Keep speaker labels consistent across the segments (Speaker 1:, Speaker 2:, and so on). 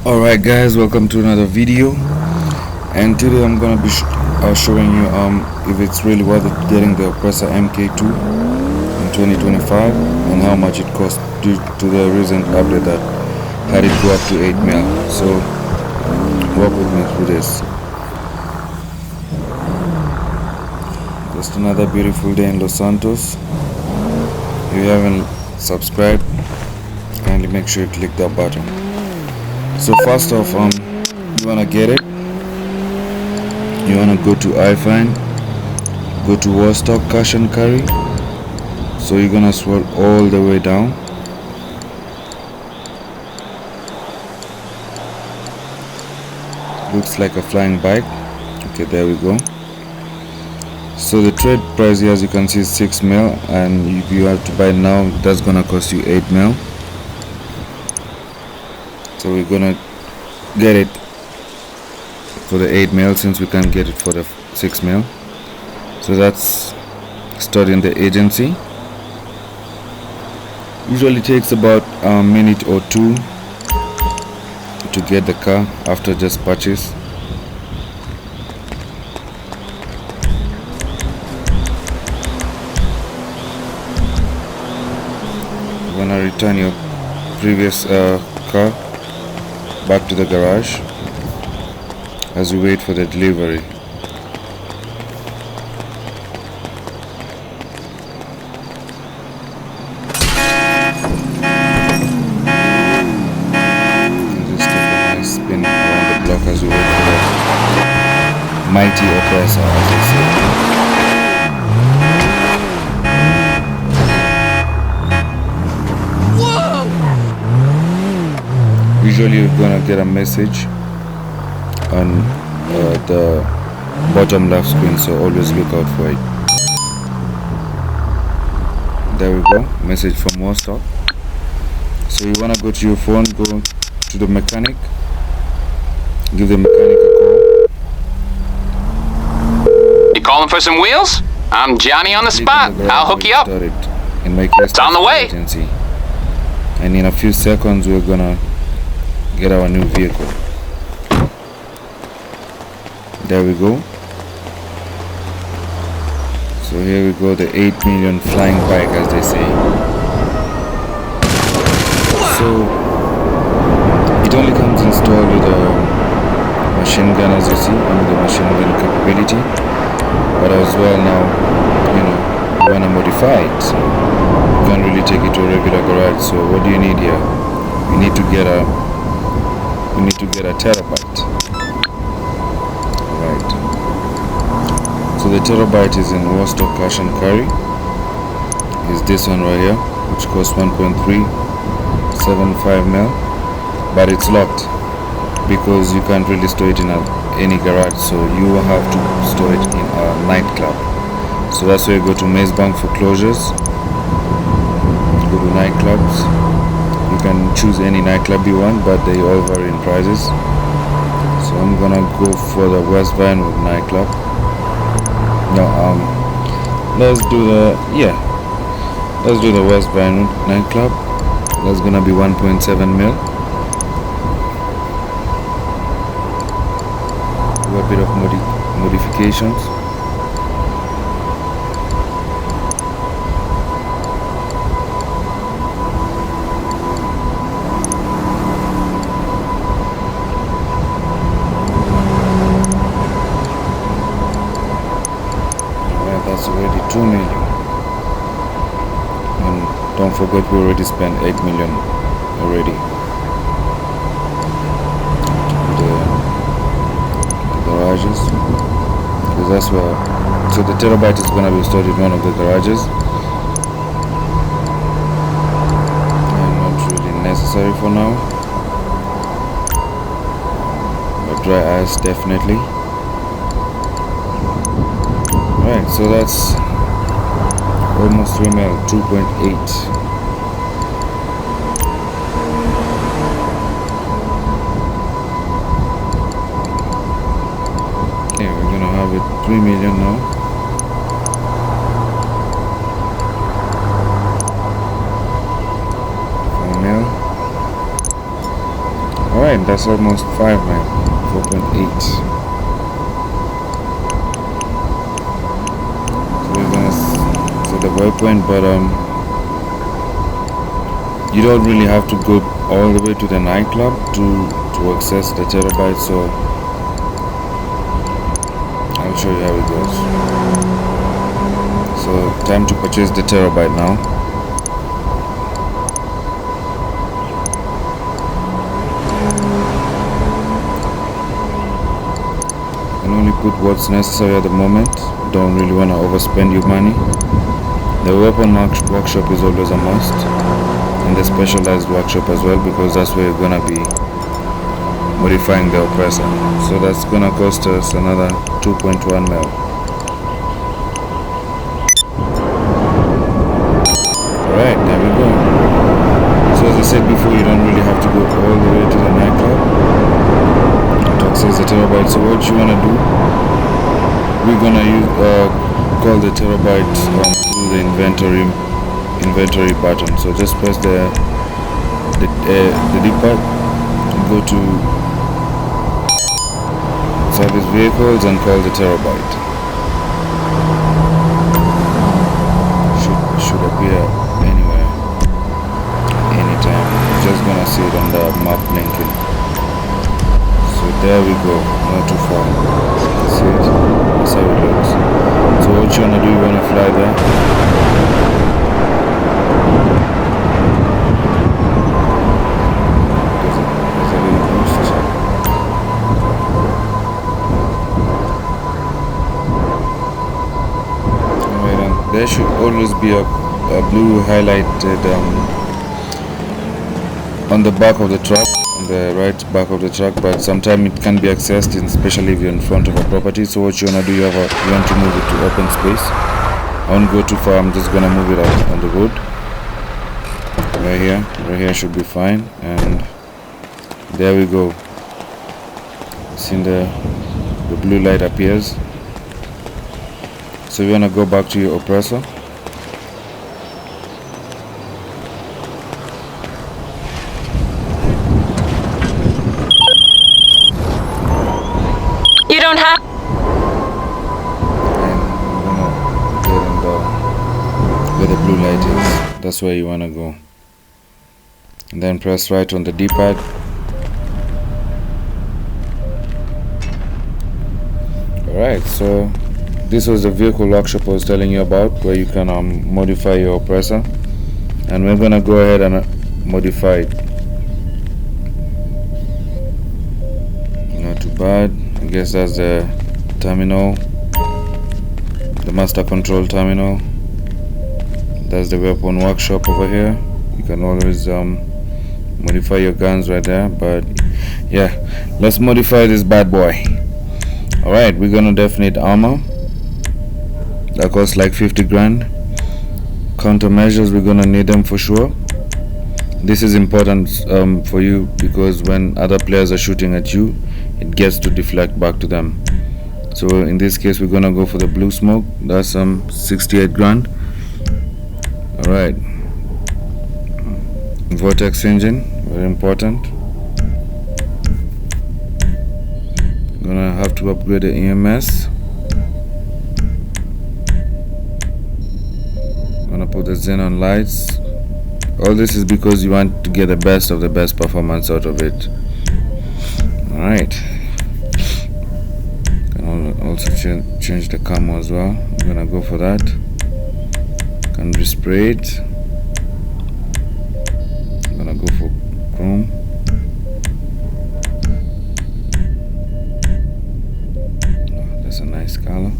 Speaker 1: Alright guys, welcome to another video, and today I'm gonna be showing you if it's really worth it getting the Oppressor MkII in 2025 and how much it costs due to the recent update that had it go up to 8 mil. So walk with me through this. Just another beautiful day in Los Santos. If you haven't subscribed, kindly make sure you click that button. So first off, you wanna get it. You wanna go to iFind, go to Warstock Cash and Carry. So you're gonna scroll all the way down. Looks like a flying bike. Okay, there we go. So the trade price here, as you can see, is 6 mil, and if you have to buy now, that's gonna cost you 8 mil. So we're gonna get it for the 8 mil since we can't get it for the 6 mil. So that's stored in the agency. Usually takes about a minute or two to get the car after just purchase. You're gonna return your previous car back to the garage as we wait for the delivery. Just take a nice spin around the block as we wait for the mighty Oppressor, as they say. Usually you're gonna get a message on the bottom left screen, so always look out for it. There we go, message from Warstock. So you wanna go to your phone, go to the mechanic, give the mechanic a call.
Speaker 2: You calling for some wheels? I'm Johnny on the spot. I'll hook you up.
Speaker 1: In my case,
Speaker 2: it's on the way.
Speaker 1: Agency. And in a few seconds we're gonna get our new vehicle. There we go. So here we go, the 8 million flying bike, as they say. So it only comes installed with a machine gun, as you see, and with the machine gun capability. But as well now, you wanna modify it. You can't really take it to a regular garage. So what do you need here? You need to get a terabyte. Right. So the terabyte is in Warstock Cash and Carry. Is this one right here, which costs 1.375 mil, but it's locked because you can't really store it in any garage. So you will have to store it in a nightclub. So that's where you go to Maze Bank foreclosures. Go to nightclubs. You can choose any nightclub you want, but they all vary in prices. So I'm gonna go for the West Vinewood nightclub. No, let's do the West Vinewood nightclub. That's gonna be 1.7 mil. Do a bit of modifications. That's already 2 million, and don't forget we already spent 8 million already. The garages, because that's where, so the terabyte is going to be stored in one of the garages, and not really necessary for now, but dry ice definitely. Right, so that's almost 3 mil, 2.8. Okay, we're gonna have it 3 million now. Alright, that's almost 5, man. 4.8. So we're gonna set the waypoint, but you don't really have to go all the way to the nightclub to access the terabyte, so I'll show you how it goes. So time to purchase the terabyte now. You can only put what's necessary at the moment. Don't really want to overspend your money. The weapon workshop is always a must, and the specialized workshop as well, because that's where you're gonna be modifying the oppressor. So that's gonna cost us another 2.1 mil. Alright, there we go. So as I said before, you don't really have to go all the way to the nightclub to access the terabyte. So what you wanna do, we're gonna use call the terabyte through the inventory button. So just press the D-pad, go to service vehicles and call the terabyte. Should appear anywhere, anytime. You're just gonna see it on the map blinking. So there we go, not too far. See it? That's how it looks. So what you wanna do, you wanna fly there. There should always be a blue highlighted on the back of the truck, on the right back of the truck, but sometimes it can be accessed, especially if you're in front of a property. So what you want to do, you want to move it to open space. I won't go too far, I'm just going to move it out on the road. Right here should be fine, and there we go. See, the blue light appears. So you want to go back to your oppressor.
Speaker 3: You don't have.
Speaker 1: And you want to get in where the blue light is. That's where you want to go. And then press right on the D-pad. Alright, so this was the vehicle workshop I was telling you about, where you can modify your oppressor, and we're gonna go ahead and modify it. Not too bad. I guess that's the terminal, the master control terminal. That's the weapon workshop over here. You can always modify your guns right there, but yeah, let's modify this bad boy. Alright, we're gonna definite armor. That costs like 50 grand. Countermeasures, we're gonna need them for sure. This is important for you, because when other players are shooting at you, it gets to deflect back to them. So in this case, we're gonna go for the blue smoke. That's 68 grand. Alright, vortex engine, very important. Gonna have to upgrade the EMS. Gonna put the xenon lights. All this is because you want to get the best of the best performance out of it. Alright, can also change the camo as well. I'm gonna go for that. Can respray it. I'm gonna go for chrome. Oh, that's a nice color.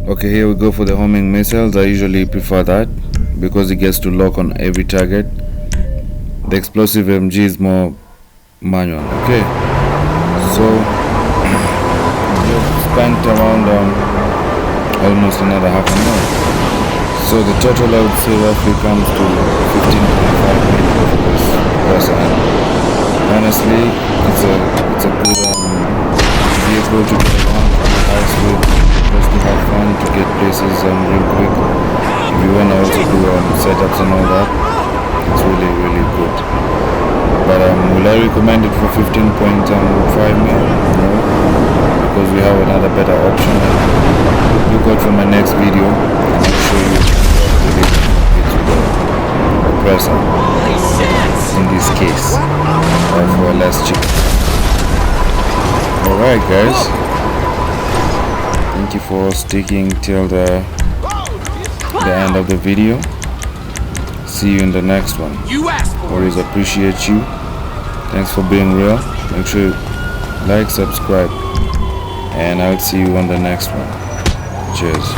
Speaker 1: Okay, here we go for the homing missiles. I usually prefer that because it gets to lock on every target. The explosive MG is more manual. Okay, so we have spent around almost another half an hour. So the total I would say roughly comes to 15.5 million for this Oppressor. Honestly, it's a good vehicle to get around on the highs with, just to have fun, to get places real quick. If you wanna also do setups and all that, it's really good. But will I recommend it for 15.5 mil? No, because we have another better option. And look out for my next video, and I'll show you it's with the Oppressor in this case, for less cheap. Alright guys, thank you for sticking till the end of the video. See you in the next one. Always appreciate you. Thanks for being real. Make sure you like, subscribe, and I'll see you on the next one. Cheers.